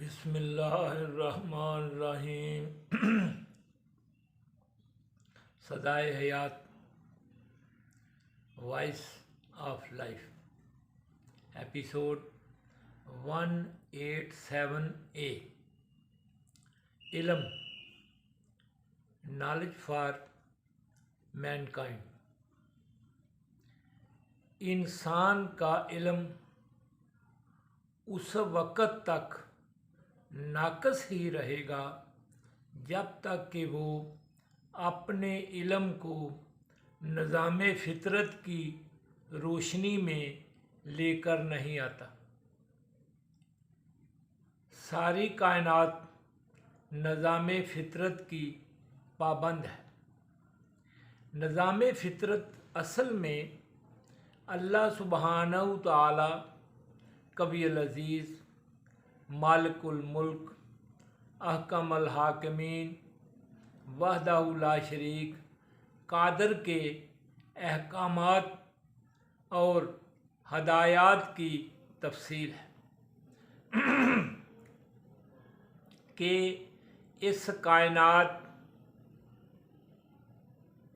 بسم اللہ الرحمن الرحیم صدائے حیات voice of life episode 187A علم نالج فار مینکائنڈ۔ انسان کا علم اس وقت تک ناقص ہی رہے گا جب تک کہ وہ اپنے علم کو نظام فطرت کی روشنی میں لے کر نہیں آتا۔ ساری کائنات نظام فطرت کی پابند ہے۔ نظام فطرت اصل میں اللہ سبحانہ تعالی قوی العزیز، مالک الملک، احکم الحاکمین، وحدہ لا شریک، قادر کے احکامات اور ہدایات کی تفصیل ہے کہ اس کائنات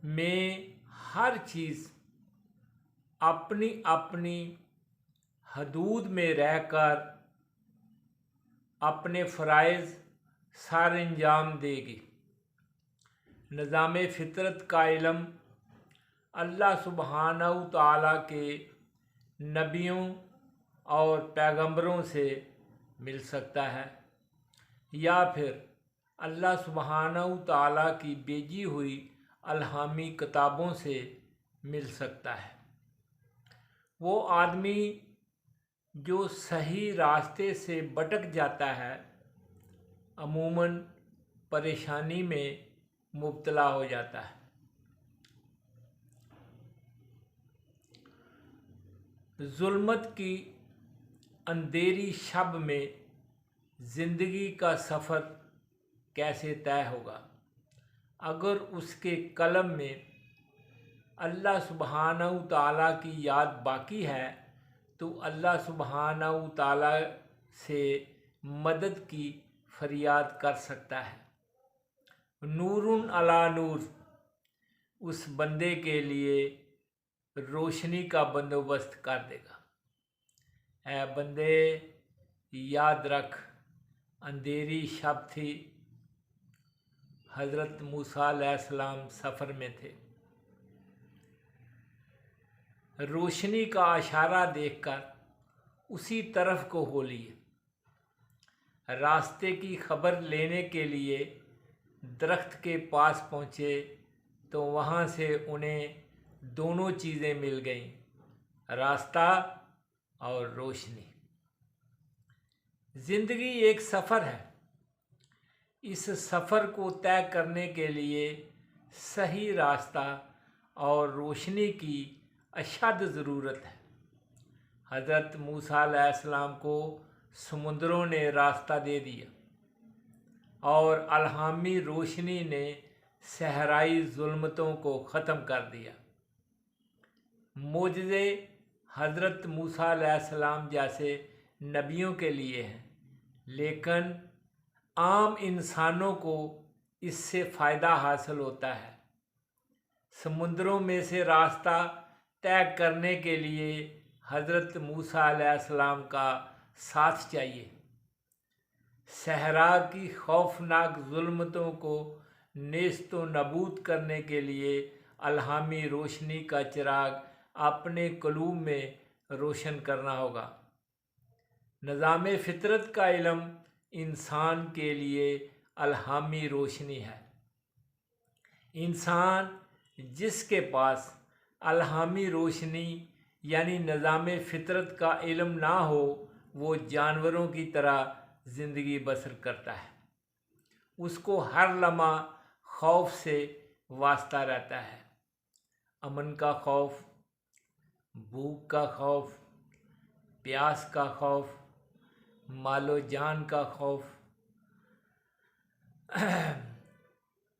میں ہر چیز اپنی اپنی حدود میں رہ کر اپنے فرائض سر انجام دے گی۔ نظام فطرت کا علم اللہ سبحانہ تعالیٰ کے نبیوں اور پیغمبروں سے مل سکتا ہے یا پھر اللہ سبحانہ تعالیٰ کی بھیجی ہوئی الہامی کتابوں سے مل سکتا ہے۔ وہ آدمی جو صحیح راستے سے بھٹک جاتا ہے عموماً پریشانی میں مبتلا ہو جاتا ہے۔ ظلمت کی اندھیری شب میں زندگی کا سفر کیسے طے ہوگا اگر اس کے قلم میں اللہ سبحانہ تعالیٰ کی یاد باقی ہے تو اللہ سبحانہ تعالیٰ سے مدد کی فریاد کر سکتا ہے۔ نور علی نور اس بندے کے لیے روشنی کا بندوبست کر دے گا۔ اے بندے یاد رکھ، اندھیری شب تھی، حضرت موسیٰ علیہ السلام سفر میں تھے۔ روشنی کا اشارہ دیکھ کر اسی طرف کو ہو لیے۔ راستے کی خبر لینے کے لیے درخت کے پاس پہنچے تو وہاں سے انہیں دونوں چیزیں مل گئیں، راستہ اور روشنی۔ زندگی ایک سفر ہے۔ اس سفر کو طے کرنے کے لیے صحیح راستہ اور روشنی کی اشد ضرورت ہے۔ حضرت موسیٰ علیہ السلام کو سمندروں نے راستہ دے دیا اور الہامی روشنی نے صحرائی ظلمتوں کو ختم کر دیا۔ معجزے حضرت موسیٰ علیہ السلام جیسے نبیوں کے لیے ہیں، لیکن عام انسانوں کو اس سے فائدہ حاصل ہوتا ہے۔ سمندروں میں سے راستہ طے کرنے کے لیے حضرت موسیٰ علیہ السلام کا ساتھ چاہیے۔ صحرا کی خوفناک ظلمتوں کو نیست و نابود کرنے کے لیے الہامی روشنی کا چراغ اپنے قلوب میں روشن کرنا ہوگا۔ نظام فطرت کا علم انسان کے لیے الہامی روشنی ہے۔ انسان جس کے پاس الہامی روشنی یعنی نظام فطرت کا علم نہ ہو وہ جانوروں کی طرح زندگی بسر کرتا ہے۔ اس کو ہر لمحہ خوف سے واسطہ رہتا ہے۔ امن کا خوف، بھوک کا خوف، پیاس کا خوف، مال و جان کا خوف،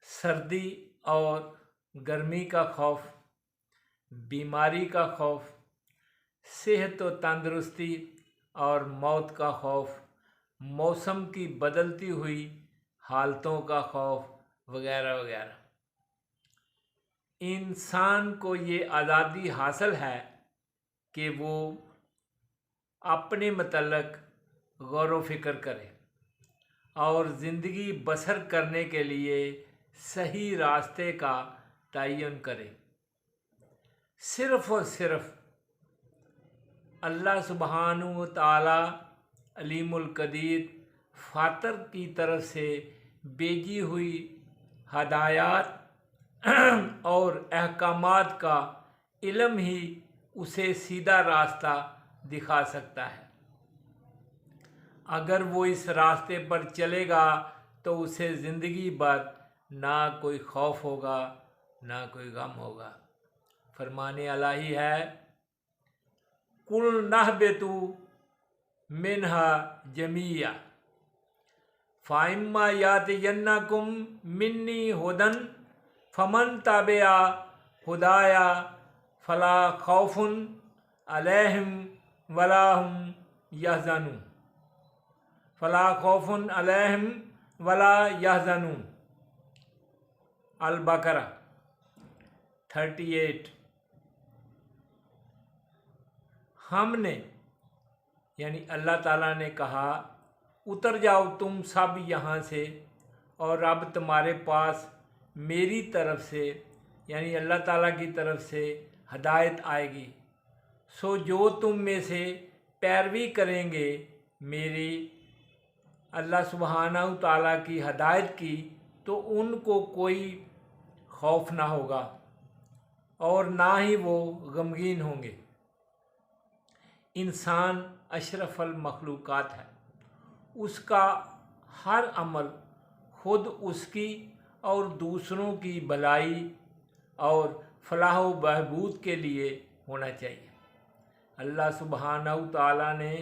سردی اور گرمی کا خوف، بیماری کا خوف، صحت و تندرستی اور موت کا خوف मौसम की बदलती हुई हालतों का खौफ वगैरह वगैरह। इंसान को ये आज़ादी हासिल है कि वो अपने मतलब गौर व फिक्र करे और ज़िंदगी बसर करने के लिए सही रास्ते का तयन करे। सिर्फ़ और सिर्फ अल्लाह सुब्हानहू व तआला अलीमुल कदीर फातर की तरफ से भेजी हुई हदायत और अहकामात का इल्म ही उसे सीधा रास्ता दिखा सकता है। अगर वो इस रास्ते पर चलेगा तो उसे ज़िंदगी भर ना कोई खौफ होगा ना कोई गम होगा। फरमाने इलाही है, कुल नहबितु मिनहा जमिया फ़इम्मा यातियन्नकुम मिन्नी हुदन फमन ताबिआ हुदाया फला खौफुन अलैहिम वला हुम यहज़नून फला खौफुन अलैहिम वला यहज़नून। अल-बकरा 38। हमने यानी अल्लाह ताला ने कहा, उतर जाओ तुम सब यहाँ से और अब तुम्हारे पास मेरी तरफ से यानी अल्लाह ताला की तरफ से हदायत आएगी। सो जो तुम में से पैरवी करेंगे मेरी अल्लाह सुब्हानहू ताला की हदायत की, तो उनको कोई खौफ ना होगा और ना ही वो गमगीन होंगे। इंसान अशरफुल मखलूक़ात है। उसका हर अमल खुद उसकी और दूसरों की भलाई और फलाह व बहबूद के लिए होना चाहिए। अल्लाह सुब्हानहू ताला ने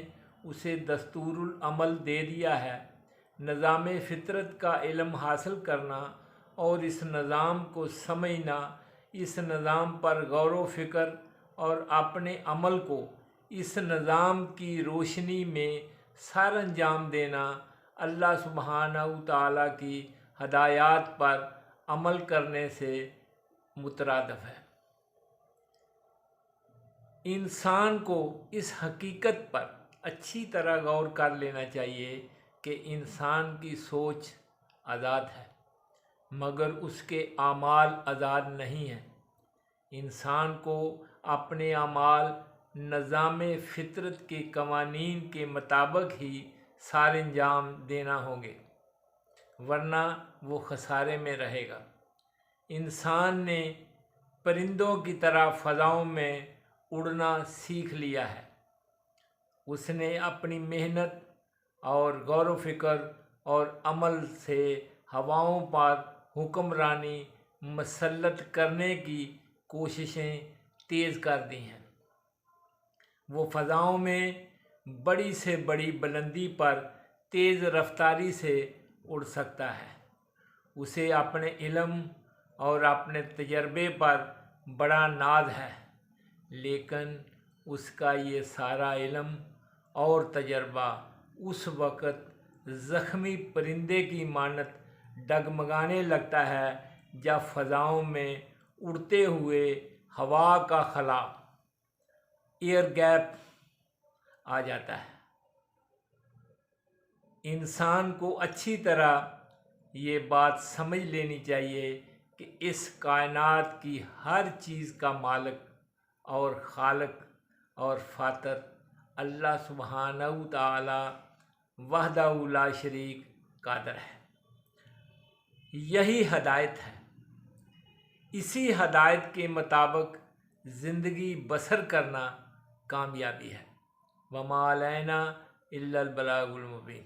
उसे दस्तूरुल अमल दे दिया है। निज़ाम फ़ितरत का इल्म हासिल करना और इस निज़ाम को समझना, इस निज़ाम पर गौर व फिक्र और अपने अमल को इस निज़ाम की रोशनी में सर अंजाम देना अल्लाह सुब्हानहू ताला की हदायत पर अमल करने से मुतरादिफ है। इंसान को इस हकीकत पर अच्छी तरह गौर कर लेना चाहिए कि इंसान की सोच आज़ाद है मगर उसके आमाल आज़ाद नहीं हैं। इंसान को अपने आमाल निज़ाम फ़ितरत के कवानीन के मुताबिक ही सारे अंजाम देना होंगे, वरना वो खसारे में रहेगा। इंसान ने परिंदों की तरह फ़ज़ाओं में उड़ना सीख लिया है। उसने अपनी मेहनत और गौर व फिक्र और अमल से हवाओं पर हुक्मरानी मसल्लत करने की कोशिशें तेज़ कर दी हैं। वो फ़ज़ाओं में बड़ी से बड़ी बुलंदी पर तेज़ रफ्तारी से उड़ सकता है। उसे अपने इल्म और अपने तजर्बे पर बड़ा नाज है, लेकिन उसका ये सारा इल्म और तजर्बा उस वक़्त ज़ख्मी परिंदे की मानत डगमगाने लगता है जब फ़ज़ाओं में उड़ते हुए हवा का खला एयर गैप आ जाता है। इंसान को अच्छी तरह ये बात समझ लेनी चाहिए कि इस कायनात की हर चीज़ का मालिक और खालिक और फातर अल्लाह सुब्हानहू ताला वहदहू ला शरीक कादिर है। यही हदायत है। इसी हदायत के मुताबिक ज़िंदगी बसर करना कामयाबी है। वमा अलैना इल्लल बलागुल मुबीन।